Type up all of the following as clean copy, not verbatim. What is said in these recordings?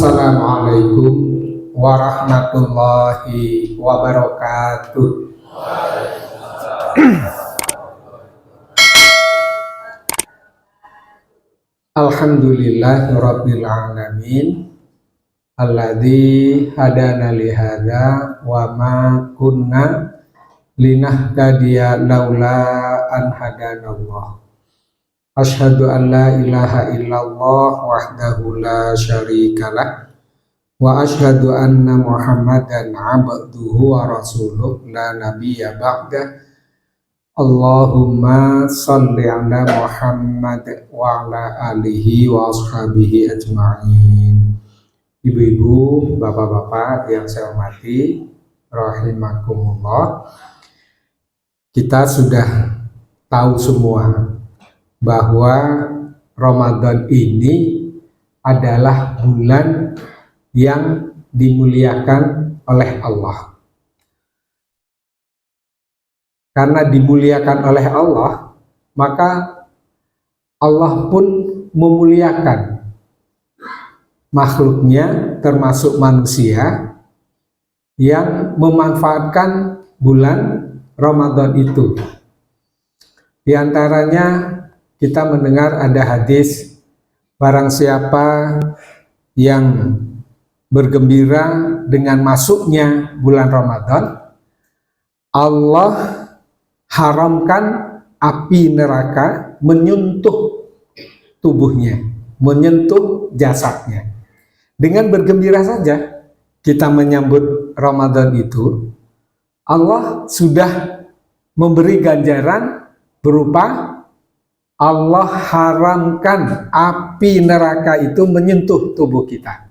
Assalamualaikum warahmatullahi wabarakatuh. Alhamdulillahirabbil alamin alladzi hadana li hadza wa ma kunna linahtadiya laula an hadanallah. Asyhadu an la ilaha illallah wahdahu la syarikalah wa asyhadu anna Muhammadan abduhu wa rasuluh la nabiyya ba'da. Allahumma sholli ala Muhammad wa ala alihi wa ashabihi ajma'in. Ibu-ibu, bapak-bapak yang saya hormati, rahimakumullah. Kita sudah tahu semua bahwa Ramadan ini adalah bulan yang dimuliakan oleh Allah. Karena dimuliakan oleh Allah, maka Allah pun memuliakan makhluknya termasuk manusia yang memanfaatkan bulan Ramadan itu. Di antaranya kita mendengar ada hadis, barang siapa yang bergembira dengan masuknya bulan Ramadan, Allah haramkan api neraka menyentuh tubuhnya, menyentuh jasadnya. Dengan bergembira saja kita menyambut Ramadan itu, Allah sudah memberi ganjaran berupa Allah haramkan api neraka itu menyentuh tubuh kita.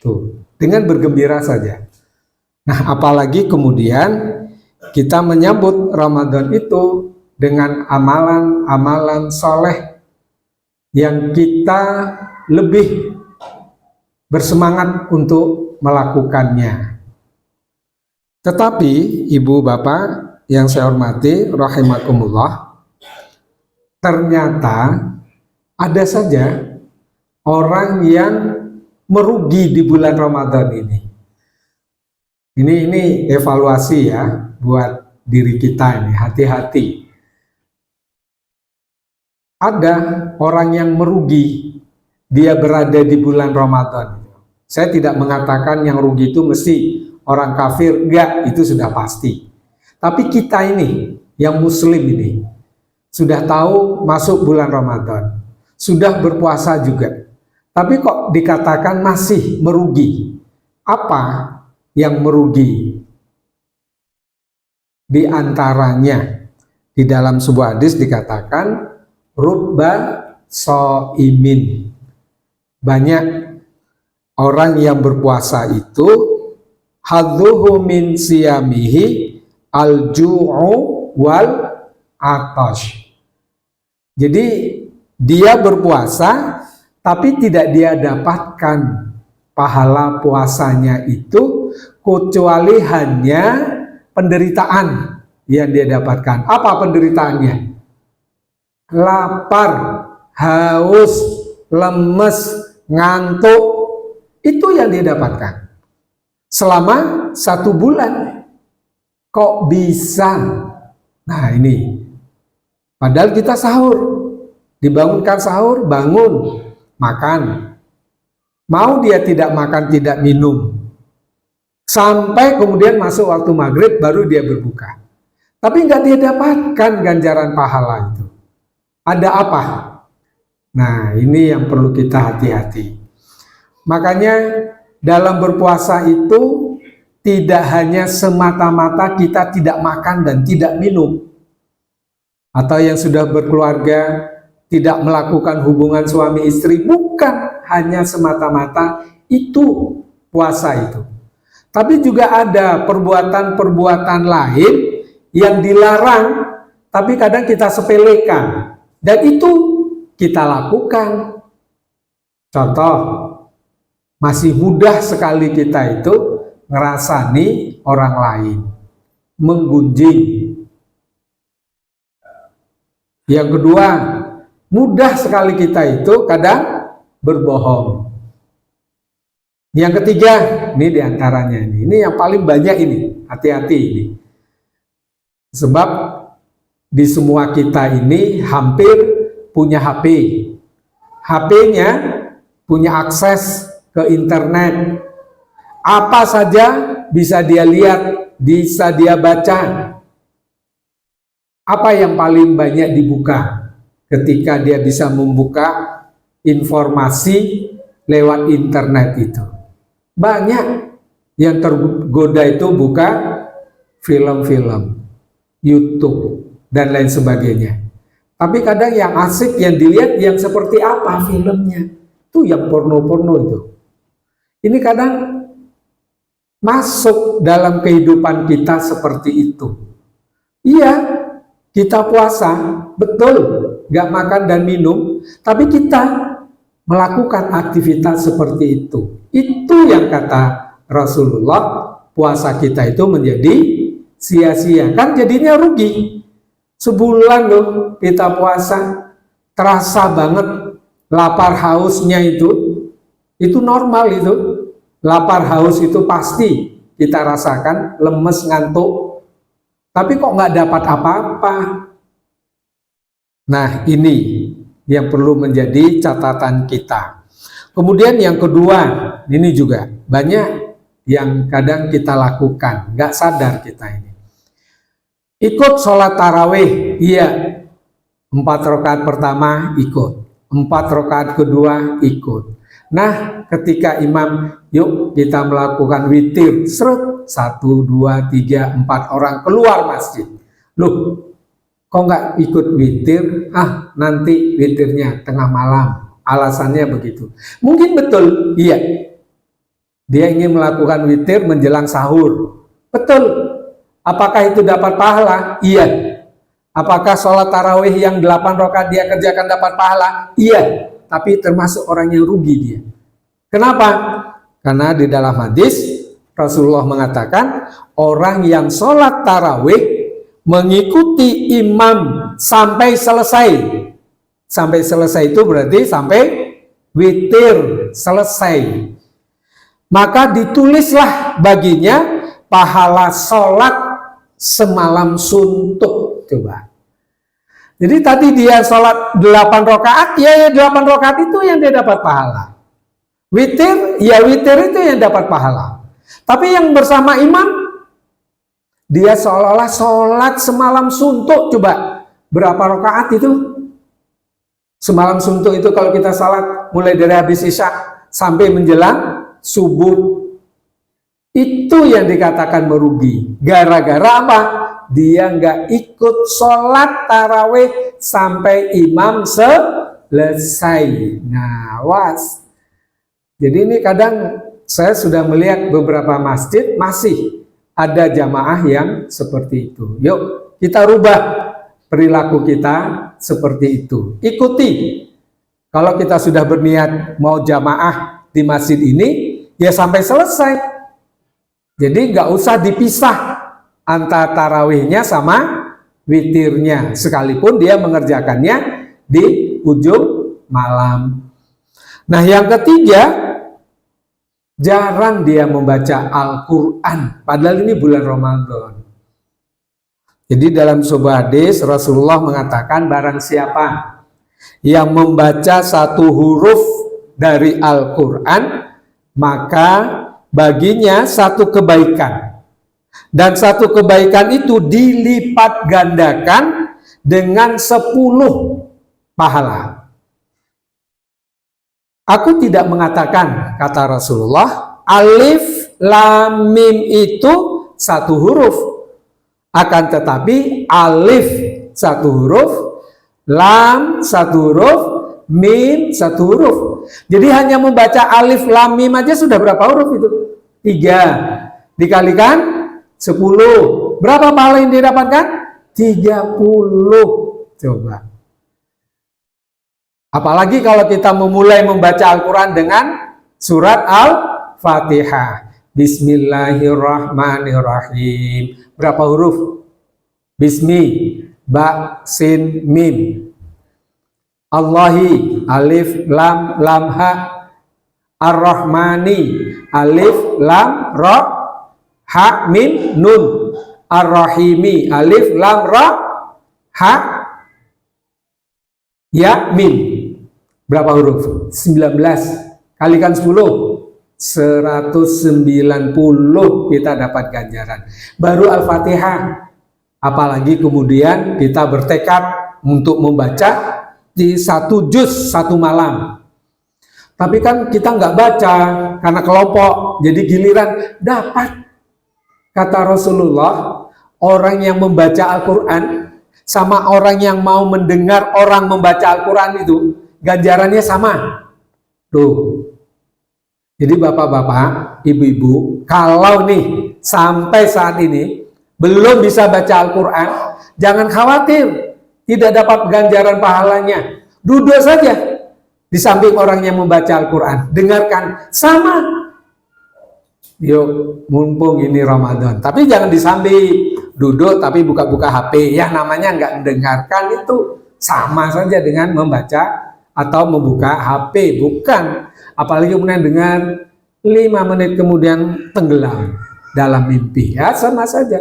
Tuh, dengan bergembira saja. Nah, apalagi kemudian kita menyambut Ramadan itu dengan amalan-amalan soleh yang kita lebih bersemangat untuk melakukannya. Tetapi ibu bapak yang saya hormati rahimakumullah, ternyata ada saja orang yang merugi di bulan Ramadan ini. Ini evaluasi ya buat diri kita ini, hati-hati. Ada orang yang merugi, dia berada di bulan Ramadan. Saya tidak mengatakan yang rugi itu mesti orang kafir, enggak, itu sudah pasti. Tapi kita ini, yang muslim ini, sudah tahu masuk bulan Ramadan, sudah berpuasa juga, tapi kok dikatakan masih merugi. Apa yang merugi? Di antaranya, di dalam sebuah hadis dikatakan, rubba sho'imin. Banyak orang yang berpuasa itu, hadzuhu min siyamihi al-ju'u wal atash. Jadi dia berpuasa tapi tidak dia dapatkan pahala puasanya itu kecuali hanya penderitaan yang dia dapatkan. Apa penderitaannya? Lapar, haus, lemes, ngantuk, itu yang dia dapatkan selama 1 bulan. Kok bisa? Nah ini, padahal kita sahur, dibangunkan sahur, bangun, makan. Mau dia tidak makan, tidak minum, sampai kemudian masuk waktu maghrib baru dia berbuka. Tapi nggak dia dapatkan ganjaran pahala itu. Ada apa? Nah ini yang perlu kita hati-hati. Makanya dalam berpuasa itu tidak hanya semata-mata kita tidak makan dan tidak minum, atau yang sudah berkeluarga tidak melakukan hubungan suami istri, bukan hanya semata-mata itu puasa itu. Tapi juga ada perbuatan-perbuatan lain yang dilarang, tapi kadang kita sepelekan, dan itu kita lakukan. Contoh, masih mudah sekali kita itu ngerasani orang lain, menggunjing. Yang kedua, mudah sekali kita itu kadang berbohong. Yang ketiga, ini diantaranya ini yang paling banyak ini, hati-hati ini. Sebab di semua kita ini hampir punya HP. HP-nya punya akses ke internet. Apa saja bisa dia lihat, bisa dia baca. Apa yang paling banyak dibuka ketika dia bisa membuka informasi lewat internet itu? Banyak yang tergoda itu buka film-film, YouTube, dan lain sebagainya. Tapi kadang yang asik yang dilihat yang seperti apa filmnya, itu yang porno-porno itu. Ini kadang masuk dalam kehidupan kita seperti itu. Iya, kita puasa, betul, gak makan dan minum, tapi kita melakukan aktivitas seperti itu. Itu yang kata Rasulullah, puasa kita itu menjadi sia-sia. Kan jadinya rugi. Sebulan loh kita puasa, terasa banget lapar hausnya itu normal itu. Lapar haus itu pasti kita rasakan, lemes, ngantuk. Tapi kok nggak dapat apa-apa? Nah ini yang perlu menjadi catatan kita. Kemudian yang kedua, ini juga banyak yang kadang kita lakukan, nggak sadar kita ini. Ikut sholat tarawih, iya. 4 rakaat pertama ikut, 4 rakaat kedua ikut. Nah, ketika imam, yuk kita melakukan witir, seret, 1, 2, 3, 4 orang keluar masjid. Loh, kok nggak ikut witir? Ah, nanti witirnya tengah malam. Alasannya begitu. Mungkin betul, iya. Dia ingin melakukan witir menjelang sahur. Betul. Apakah itu dapat pahala? Iya. Apakah sholat tarawih yang 8 rakaat dia kerjakan dapat pahala? Iya. Tapi termasuk orang yang rugi dia. Kenapa? Karena di dalam hadis Rasulullah mengatakan orang yang sholat tarawih mengikuti imam sampai selesai. Sampai selesai itu berarti sampai witir selesai. Maka ditulislah baginya pahala sholat semalam suntuk. Coba. Jadi tadi dia sholat 8 rakaat, ya 8 rakaat itu yang dia dapat pahala. Witir, ya witir itu yang dapat pahala. Tapi yang bersama imam, dia seolah-olah sholat semalam suntuk. Coba, berapa rakaat itu? Semalam suntuk itu kalau kita sholat mulai dari habis isya sampai menjelang subuh. Itu yang dikatakan merugi. Gara-gara apa? Dia nggak ikut sholat tarawih sampai imam selesai. Nah, was. Jadi ini kadang saya sudah melihat beberapa masjid masih ada jamaah yang seperti itu. Yuk, kita rubah perilaku kita seperti itu. Ikuti. Kalau kita sudah berniat mau jamaah di masjid ini, ya sampai selesai. Jadi nggak usah dipisah antara tarawihnya sama witirnya, sekalipun dia mengerjakannya di ujung malam. Nah yang ketiga, jarang dia membaca Al-Quran, padahal ini bulan Ramadan. Jadi dalam sebuah hadis Rasulullah mengatakan barang siapa yang membaca 1 huruf dari Al-Quran, maka baginya 1 kebaikan, dan 1 kebaikan itu dilipat gandakan dengan 10 pahala. Aku tidak mengatakan, kata Rasulullah, alif lam mim itu 1 huruf, akan tetapi alif 1 huruf, lam 1 huruf, mim 1 huruf. Jadi hanya membaca alif lam mim aja sudah berapa huruf itu? 3 dikalikan 10. Berapa pahala yang didapatkan? 30. Coba. Apalagi kalau kita memulai membaca Al-Quran dengan surat Al-Fatihah. Bismillahirrahmanirrahim. Berapa huruf? Bismi, ba, sin, mim. Allahi, alif, lam, lam, ha. Ar-Rahmani, alif lam ra ha mim nun. Ar-Rahimi, alif lam ra ha ya mim. Berapa huruf? 19. Kalikan 10. 190 kita dapat ganjaran. Baru Al-Fatihah. Apalagi kemudian kita bertekad untuk membaca di 1 juz 1 malam. Tapi kan kita nggak baca karena kelompok, jadi giliran dapat. Kata Rasulullah, orang yang membaca Al-Quran sama orang yang mau mendengar orang membaca Al-Quran itu ganjarannya sama. Tuh. Jadi bapak-bapak, ibu-ibu, kalau nih sampai saat ini belum bisa baca Al-Quran, jangan khawatir tidak dapat ganjaran pahalanya. Duduk saja di samping orang yang membaca Al-Quran, dengarkan sama. Yuk, mumpung ini Ramadan. Tapi jangan disambi, duduk tapi buka-buka HP. Ya namanya nggak mendengarkan itu sama saja dengan membaca atau membuka HP, bukan. Apalagi kemudian dengan 5 menit kemudian tenggelam dalam mimpi. Ya sama saja.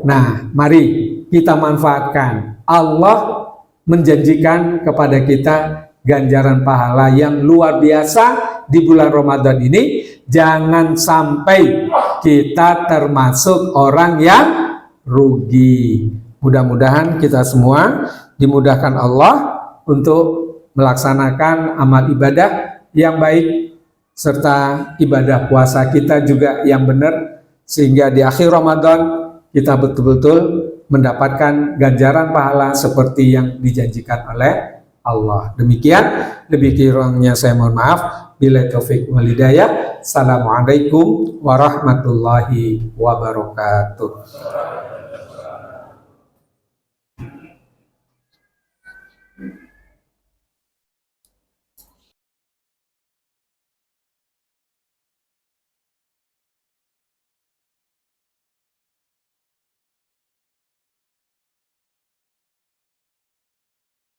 Nah, mari kita manfaatkan. Allah menjanjikan kepada kita ganjaran pahala yang luar biasa di bulan Ramadan ini. Jangan sampai kita termasuk orang yang rugi. Mudah-mudahan kita semua dimudahkan Allah untuk melaksanakan amal ibadah yang baik serta ibadah puasa kita juga yang benar, sehingga di akhir Ramadan kita betul-betul mendapatkan ganjaran pahala seperti yang dijanjikan oleh Allah. Demikian, lebih kurangnya saya mohon maaf. Bila taufik wal hidayah. Assalamualaikum warahmatullahi wabarakatuh.